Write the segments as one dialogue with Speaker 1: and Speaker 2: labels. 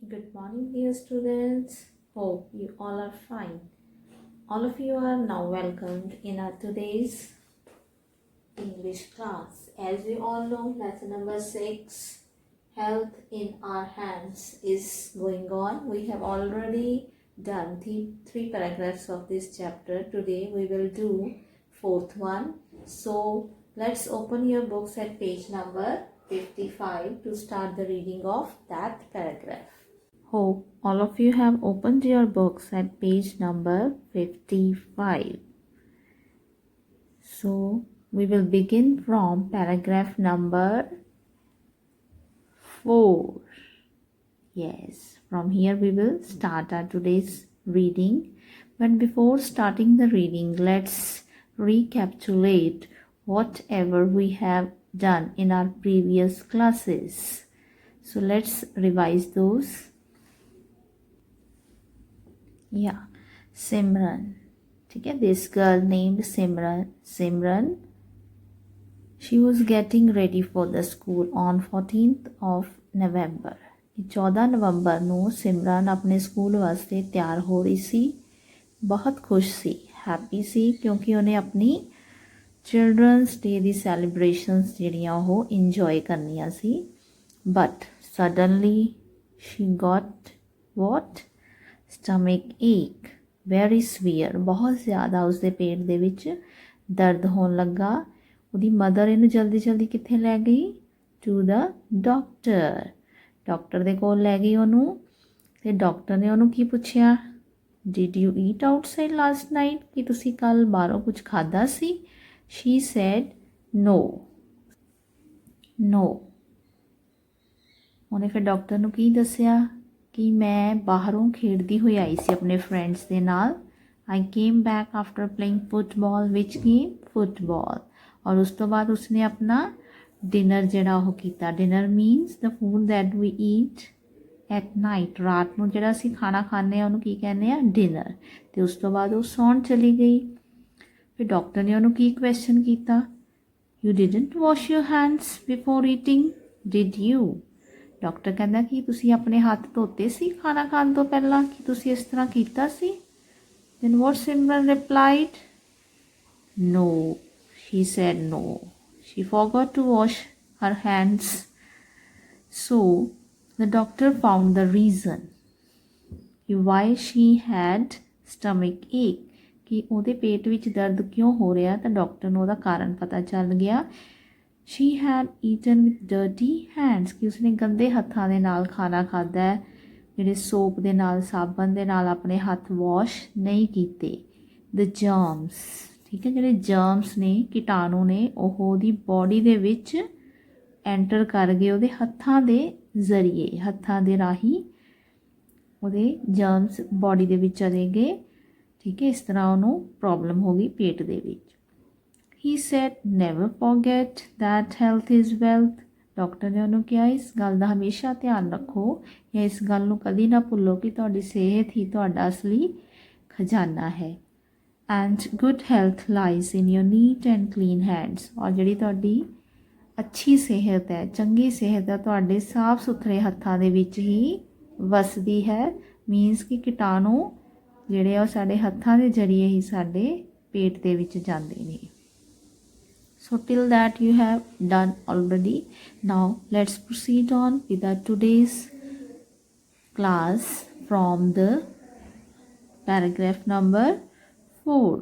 Speaker 1: Good morning, dear students. Hope you all are fine. All of you are now welcomed in our today's English class. As we all know, lesson number 6, Health in Our Hands, is going on. We have already done three paragraphs of this chapter. Today we will do fourth one. So let's open your books at page number 55 to start the reading of that paragraph. Hope all of you have opened your books at page number 55. So we will begin from paragraph number 4. Yes, from here we will start our today's reading. But before starting the reading, let's recapitulate whatever we have done in our previous classes. So let's revise those. Yeah, Simran. ठीक है, this girl named Simran, she was getting ready for the school on 14th of November. 14 ਨਵੰਬਰ ਨੂੰ ਸਿਮਰਨ ਆਪਣੇ school ਵਾਸਤੇ ਤਿਆਰ ਹੋ ਰਹੀ ਸੀ। ਬਹੁਤ ਖੁਸ਼ ਸੀ, ਹੈਪੀ ਸੀ, ਕਿਉਂਕਿ ਉਹਨੇ ਆਪਣੀ ਚਿਲਡਰਨਸ ਡੇ ਦੀ ਸੈਲੀਬ੍ਰੇਸ਼ਨਸ ਜਿਹੜੀਆਂ ਉਹ ਇੰਜੋਏ ਕਰਨੀਆਂ ਸੀ। But suddenly she got what? Stomach ache, very severe, ਬਹੁਤ ਜ਼ਿਆਦਾ ਉਸਦੇ ਪੇਟ ਦੇ ਵਿੱਚ ਦਰਦ ਹੋਣ ਲੱਗਾ। ਉਹਦੀ ਮਦਰ ਇਹਨੂੰ ਜਲਦੀ ਜਲਦੀ ਕਿੱਥੇ ਲੈ ਗਈ? ਟੂ ਦਾ ਡਾਕਟਰ ਦੇ ਕੋਲ ਲੈ ਗਈ ਉਹਨੂੰ। ਤੇ ਡਾਕਟਰ ਨੇ ਉਹਨੂੰ ਕੀ ਪੁੱਛਿਆ? Did you eat outside last night? ਕਿ ਤੁਸੀਂ ਕੱਲ ਬਾਹਰੋਂ ਕੁਝ ਖਾਧਾ ਸੀ? ਸ਼ੀ ਸੈਡ ਨੋ। ਉਹਨੇ ਫਿਰ ਡਾਕਟਰ ਨੂੰ ਕੀ ਦੱਸਿਆ ਕਿ ਮੈਂ ਬਾਹਰੋਂ ਖੇਡਦੀ ਹੋਈ ਆਈ ਸੀ ਆਪਣੇ ਫਰੈਂਡਸ ਦੇ ਨਾਲ। ਆਈ came back after playing football, ਵਿਚ ਗੇਮ? ਫੁੱਟਬਾਲ। ਔਰ ਉਸ ਤੋਂ ਬਾਅਦ ਉਸਨੇ ਆਪਣਾ ਡਿਨਰ ਜਿਹੜਾ ਉਹ ਕੀਤਾ। Dinner means the food that we eat at night, ਰਾਤ ਨੂੰ ਜਿਹੜਾ ਅਸੀਂ ਖਾਣਾ ਖਾਂਦੇ ਹਾਂ ਉਹਨੂੰ ਕੀ ਕਹਿੰਦੇ ਆ? ਡਿਨਰ। ਅਤੇ ਉਸ ਤੋਂ ਬਾਅਦ ਉਹ ਸੌਣ ਚਲੀ ਗਈ। ਫਿਰ ਡਾਕਟਰ ਨੇ ਉਹਨੂੰ ਕੀ ਕੁਐਸਚਨ ਕੀਤਾ? You didn't wash your hands before eating, did you? Doctor ਕਹਿੰਦਾ ਕਿ ਤੁਸੀਂ ਆਪਣੇ ਹੱਥ ਧੋਤੇ ਸੀ ਖਾਣਾ ਖਾਣ ਤੋਂ ਪਹਿਲਾਂ? ਕਿ ਤੁਸੀਂ ਇਸ ਤਰ੍ਹਾਂ ਕੀਤਾ ਸੀ? Then what Simran replied? No, she said no, she forgot to wash her hands. So the doctor found the reason ਕਿ why she had stomach ache, ਕਿ ਉਹਦੇ ਪੇਟ ਵਿੱਚ ਦਰਦ ਕਿਉਂ ਹੋ ਰਿਹਾ। ਤਾਂ ਡਾਕਟਰ ਨੂੰ ਉਹਦਾ ਕਾਰਨ ਪਤਾ ਚੱਲ ਗਿਆ। she had eaten with dirty hands, ਕਿ ਉਸਨੇ ਗੰਦੇ ਹੱਥਾਂ ਦੇ ਨਾਲ ਖਾਣਾ ਖਾਧਾ ਹੈ, ਜਿਹੜੇ ਸੋਪ ਦੇ ਨਾਲ ਸਾਬਣ ਦੇ ਨਾਲ ਆਪਣੇ ਹੱਥ ਵਾਸ਼ ਨਹੀਂ ਕੀਤੇ। the germs, ਠੀਕ ਹੈ, ਜਿਹੜੇ ਜਰਮਸ ਨੇ, ਕੀਟਾਣੂ ਨੇ, ਉਹ ਉਹਦੀ ਬੋਡੀ ਦੇ ਵਿੱਚ ਐਂਟਰ ਕਰ ਗਏ ਉਹਦੇ ਹੱਥਾਂ ਦੇ ਜ਼ਰੀਏ, ਹੱਥਾਂ ਦੇ ਰਾਹੀਂ ਉਹਦੇ ਜਰਮਸ ਬੋਡੀ ਦੇ ਵਿੱਚ ਚਲੇ ਗਏ। ਠੀਕ ਹੈ, ਇਸ ਤਰ੍ਹਾਂ ਉਹਨੂੰ ਪ੍ਰੋਬਲਮ ਹੋ ਗਈ ਪੇਟ ਦੇ ਵਿੱਚ। He said never forget that health is wealth, doctor ਨੇ ਉਹਨੂੰ ਕਿਹਾ ਇਸ ਗੱਲ ਦਾ ਹਮੇਸ਼ਾ ਧਿਆਨ ਰੱਖੋ, ਜਾਂ ਇਸ ਗੱਲ ਨੂੰ ਕਦੀ ਨਾ ਭੁੱਲੋ ਕਿ ਤੁਹਾਡੀ ਸਿਹਤ ਹੀ ਤੁਹਾਡਾ ਅਸਲੀ ਖਜ਼ਾਨਾ ਹੈ। and good health lies in your neat and clean hands, ਔਰ ਜਿਹੜੀ ਤੁਹਾਡੀ ਅੱਛੀ ਸਿਹਤ ਹੈ, ਚੰਗੀ ਸਿਹਤ ਹੈ, ਤੁਹਾਡੇ ਸਾਫ਼ ਸੁਥਰੇ ਹੱਥਾਂ ਦੇ ਵਿੱਚ ਹੀ ਵਸਦੀ ਹੈ। ਮੀਨਸ ਕਿ ਕੀਟਾਣੂ ਜਿਹੜੇ ਆ ਉਹ ਸਾਡੇ ਹੱਥਾਂ ਦੇ ਜ਼ਰੀਏ ਹੀ ਸਾਡੇ ਪੇਟ ਦੇ ਵਿੱਚ ਜਾਂਦੇ ਨੇ। So till that you have done already. Now let's proceed on with our today's class from the paragraph number 4.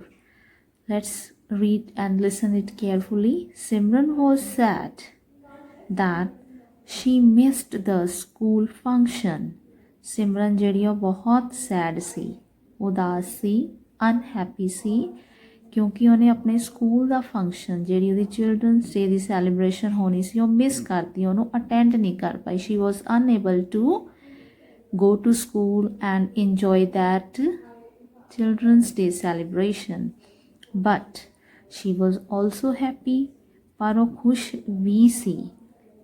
Speaker 1: Let's read and listen it carefully. Simran was sad that she missed the school function. Simran ਜਿਹੜੀ ਉਹ ਬਹੁਤ sad ਸੀ, ਉਦਾਸ ਸੀ, unhappy ਸੀ, ਕਿਉਂਕਿ ਉਹਨੇ ਆਪਣੇ school ਦਾ function, ਜਿਹੜੀ ਉਹਦੀ children's ਡੇ ਦੀ celebration ਹੋਣੀ ਸੀ, ਉਹ ਮਿਸ ਕਰਤੀ, ਉਹਨੂੰ ਅਟੈਂਡ ਨਹੀਂ ਕਰ ਪਾਈ। She was unable to go to school and enjoy that children's day celebration. But she was also happy, ਪਰ ਉਹ ਖੁਸ਼ ਵੀ ਸੀ।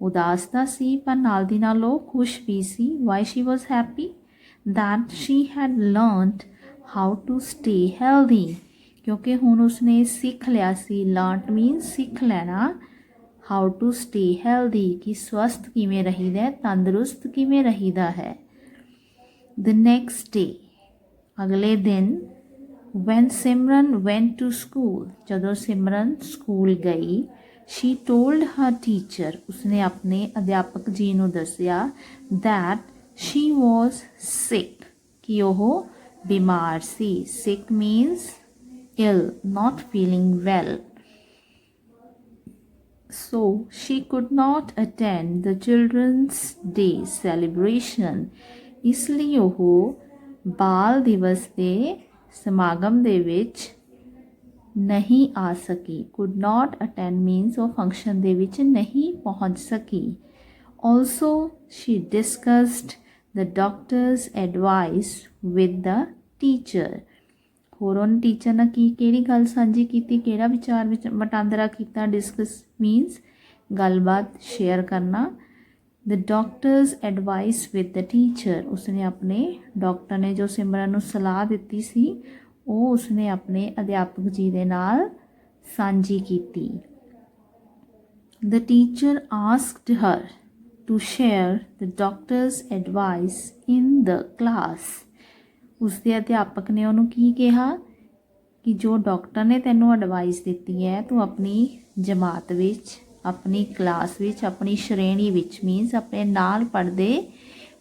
Speaker 1: ਉਦਾਸ ਤਾਂ ਸੀ, ਪਰ ਨਾਲ ਦੀ ਨਾਲ ਉਹ ਖੁਸ਼ ਵੀ ਸੀ। Why she was happy? That she had learned how to stay healthy, ਕਿਉਂਕਿ ਹੁਣ ਉਸਨੇ ਸਿੱਖ ਲਿਆ ਸੀ। ਲਰਨਡ ਮੀਨਸ ਸਿੱਖ ਲੈਣਾ, ਹਾਊ ਟੂ ਸਟੇ ਹੈਲਦੀ, ਕਿ ਸਵਸਥ ਕਿਵੇਂ ਰਹੀਦਾ ਹੈ, ਤੰਦਰੁਸਤ ਕਿਵੇਂ ਰਹੀਦਾ ਹੈ। The next day, अगले दिन, when Simran went to school, ਜਦੋਂ ਸਿਮਰਨ ਸਕੂਲ ਗਈ, she told her teacher, ਉਸਨੇ ਆਪਣੇ ਅਧਿਆਪਕ ਜੀ ਨੂੰ ਦੱਸਿਆ that she was sick, ਕਿ ਉਹ ਬਿਮਾਰ ਸੀ. Sick means ill, not feeling well. So she could not attend the Children's Day celebration. ਇਸ ਲਈ ਉਹ ਬਾਲ ਦਿਵਸ ਦੇ ਸਮਾਗਮ ਦੇ ਵਿੱਚ ਨਹੀਂ ਆ ਸਕੀ. could not attend means ਉਹ ਫੰਕਸ਼ਨ ਦੇ ਵਿੱਚ ਨਹੀਂ ਪਹੁੰਚ ਸਕੀ. Also she discussed the doctor's advice with the teacher. ਹੋਰ ਉਹਨੇ ਟੀਚਰ ਨਾਲ ਕਿਹੜੀ ਗੱਲ ਸਾਂਝੀ ਕੀਤੀ, ਕਿਹੜਾ ਵਿਚਾਰ ਵਿੱਚ ਵਟਾਂਦਰਾ ਕੀਤਾ. ਡਿਸਕਸ ਮੀਨਸ ਗੱਲਬਾਤ ਸ਼ੇਅਰ ਕਰਨਾ. The doctor's advice with the teacher, ਉਸਨੇ ਆਪਣੇ ਡਾਕਟਰ ਨੇ ਜੋ ਸਿਮਰਨ ਨੂੰ ਸਲਾਹ ਦਿੱਤੀ ਸੀ ਉਹ ਉਸਨੇ ਆਪਣੇ ਅਧਿਆਪਕ ਜੀ ਦੇ ਨਾਲ ਸਾਂਝੀ ਕੀਤੀ. The teacher asked her to share the doctor's advice in the class. ਉਸਦੇ ਅਧਿਆਪਕ ਨੇ ਉਹਨੂੰ ਕੀ ਕਿਹਾ ਕਿ ਜੋ ਡਾਕਟਰ ਨੇ ਤੈਨੂੰ ਐਡਵਾਈਸ ਦਿੱਤੀ ਹੈ ਤੂੰ ਆਪਣੀ ਜਮਾਤ ਵਿੱਚ, ਆਪਣੀ ਕਲਾਸ ਵਿੱਚ, ਆਪਣੀ ਸ਼੍ਰੇਣੀ ਵਿੱਚ ਮੀਨਸ ਆਪਣੇ ਨਾਲ ਪੜ੍ਹਦੇ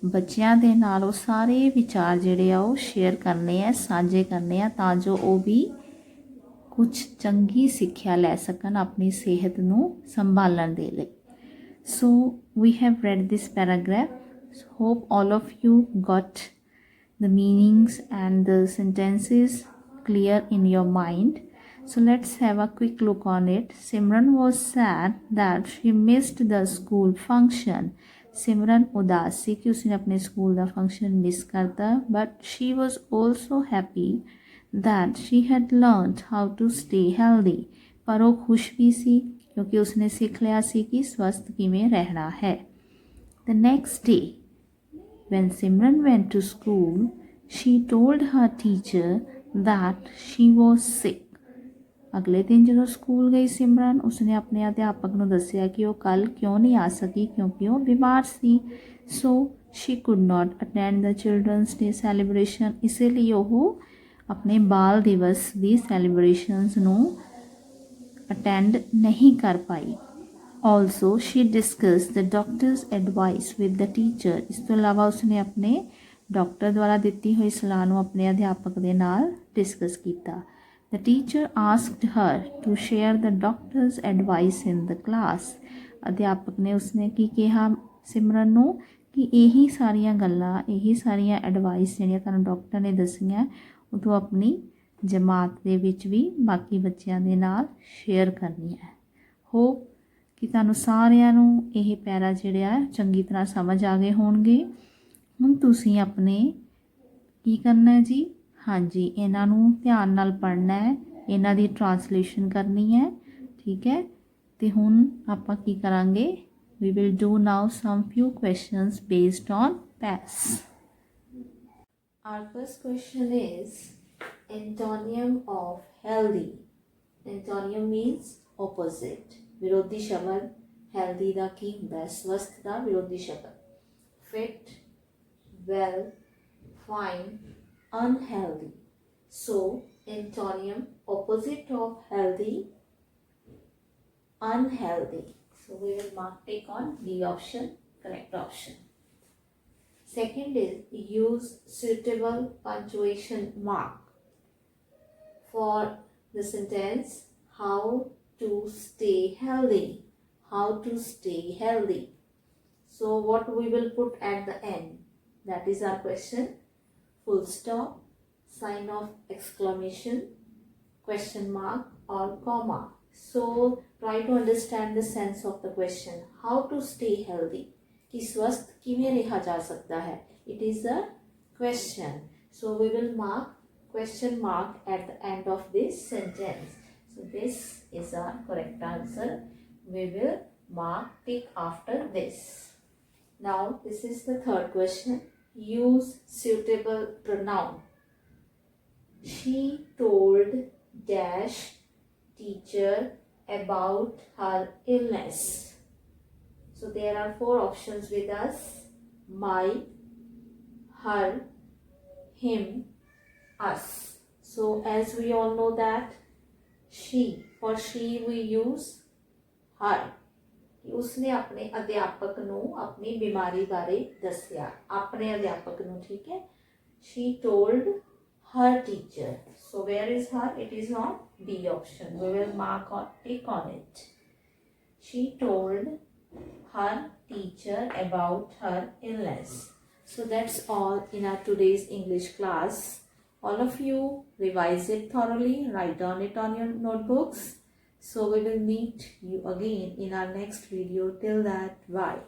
Speaker 1: ਬੱਚਿਆਂ ਦੇ ਨਾਲ ਉਹ ਸਾਰੇ ਵਿਚਾਰ ਜਿਹੜੇ ਆ ਉਹ ਸ਼ੇਅਰ ਕਰਨੇ ਆ, ਸਾਂਝੇ ਕਰਨੇ ਆ, ਤਾਂ ਜੋ ਉਹ ਵੀ ਕੁਝ ਚੰਗੀ ਸਿੱਖਿਆ ਲੈ ਸਕਣ ਆਪਣੀ ਸਿਹਤ ਨੂੰ ਸੰਭਾਲਣ ਦੇ ਲਈ. So we have read this paragraph. Hope all of you got the meanings and the sentences clear in your mind. So let's have a quick look on it. Simran was sad that she missed the school function. Simran उदास सी कि उसने अपने school का function miss करता, but she was also happy that she had learned how to stay healthy. पर वो खुश भी सी क्योंकि उसने सीख लिया सी कि स्वस्थ किमें रहना है. The next day, when Simran went to school, she told her teacher that she was sick. ਅਗਲੇ ਦਿਨ ਜਦੋਂ ਸਕੂਲ ਗਈ ਸਿਮਰਨ, ਉਸਨੇ ਆਪਣੇ ਅਧਿਆਪਕ ਨੂੰ ਦੱਸਿਆ ਕਿ ਉਹ ਕੱਲ੍ਹ ਕਿਉਂ ਨਹੀਂ ਆ ਸਕੀ ਕਿਉਂਕਿ ਉਹ ਬਿਮਾਰ ਸੀ. ਸੋ she could not attend the Children's Day celebration. ਇਸੇ ਲਈ ਉਹ ਆਪਣੇ ਬਾਲ ਦਿਵਸ ਦੀ ਸੈਲੀਬ੍ਰੇਸ਼ਨਸ ਨੂੰ ਅਟੈਂਡ ਨਹੀਂ ਕਰ ਪਾਈ. Also she discussed the doctor's advice with the teacher. ਇਸ ਤੋਂ ਇਲਾਵਾ ਉਸਨੇ ਆਪਣੇ ਡਾਕਟਰ ਦੁਆਰਾ ਦਿੱਤੀ ਹੋਈ ਸਲਾਹ ਨੂੰ ਆਪਣੇ ਅਧਿਆਪਕ ਦੇ ਨਾਲ ਡਿਸਕਸ ਕੀਤਾ. The teacher asked her to share the doctor's advice in the class. ਅਧਿਆਪਕ ਨੇ ਉਸਨੇ ਕੀ ਕਿਹਾ ਸਿਮਰਨ ਨੂੰ ਕਿ ਇਹੀ ਸਾਰੀਆਂ ਗੱਲਾਂ, ਇਹੀ ਸਾਰੀਆਂ ਐਡਵਾਈਸ ਜਿਹੜੀਆਂ ਤੁਹਾਨੂੰ ਡਾਕਟਰ ਨੇ ਦੱਸੀਆਂ ਉਹ ਤੂੰ ਆਪਣੀ ਜਮਾਤ ਦੇ ਵਿੱਚ ਵੀ ਬਾਕੀ ਬੱਚਿਆਂ ਦੇ ਨਾਲ ਸ਼ੇਅਰ ਕਰਨੀ ਹੈ. ਹੋਪ ਕਿ ਤੁਹਾਨੂੰ ਸਾਰਿਆਂ ਨੂੰ ਇਹ ਪੈਰਾ ਜਿਹੜਾ ਚੰਗੀ ਤਰ੍ਹਾਂ ਸਮਝ ਆ ਗਏ ਹੋਣਗੇ. ਹੁਣ ਤੁਸੀਂ ਆਪਣੇ ਕੀ ਕਰਨਾ ਹੈ ਜੀ, ਹਾਂਜੀ ਇਹਨਾਂ ਨੂੰ ਧਿਆਨ ਨਾਲ ਪੜ੍ਹਨਾ ਹੈ, ਇਹਨਾਂ ਦੀ ਟ੍ਰਾਂਸਲੇਸ਼ਨ ਕਰਨੀ ਹੈ, ਠੀਕ ਹੈ. ਅਤੇ ਹੁਣ ਆਪਾਂ ਕੀ ਕਰਾਂਗੇ, we will do now some few questions based on PAS. Our first question is antonym of healthy. Antonym means opposite. ਵਿਰੋਧੀ ਸ਼ਬਦ healthy ਦਾ ਕੀ ਹੁੰਦਾ ਹੈ, ਸਵਸਥ ਦਾ ਵਿਰੋਧੀ ਸ਼ਬਦ. fit, well, fine, unhealthy. So antonym opposite of healthy, unhealthy. So we will mark tick on D option, correct option. Second is use suitable punctuation mark for the sentence how to stay healthy. How to stay healthy. So what we will put at the end? That is our question. Full stop, sign of exclamation, question mark or comma. So try to understand the sense of the question. How to stay healthy? कि स्वस्थ किमें रहा जा सकता है? It is a question. So we will mark question mark at the end of this sentence. So this is our correct answer. We will mark tick after this. Now this is the third question. Use suitable pronoun. She told dash teacher about her illness. So there are four options with us: my, her, him, us. So as we all know that she, for she we use her. ਕਿ ਉਸਨੇ ਆਪਣੇ ਅਧਿਆਪਕ ਨੂੰ ਆਪਣੀ ਬਿਮਾਰੀ ਬਾਰੇ ਦੱਸਿਆ, ਆਪਣੇ ਅਧਿਆਪਕ ਨੂੰ, ਠੀਕ ਹੈ. She told her teacher. So where is her? It is on B option. We will mark or tick on it. She told her teacher about her illness. So that's all in our today's English class. All of you revise it thoroughly, write down it on your notebooks. So we will meet you again in our next video. Till that, bye.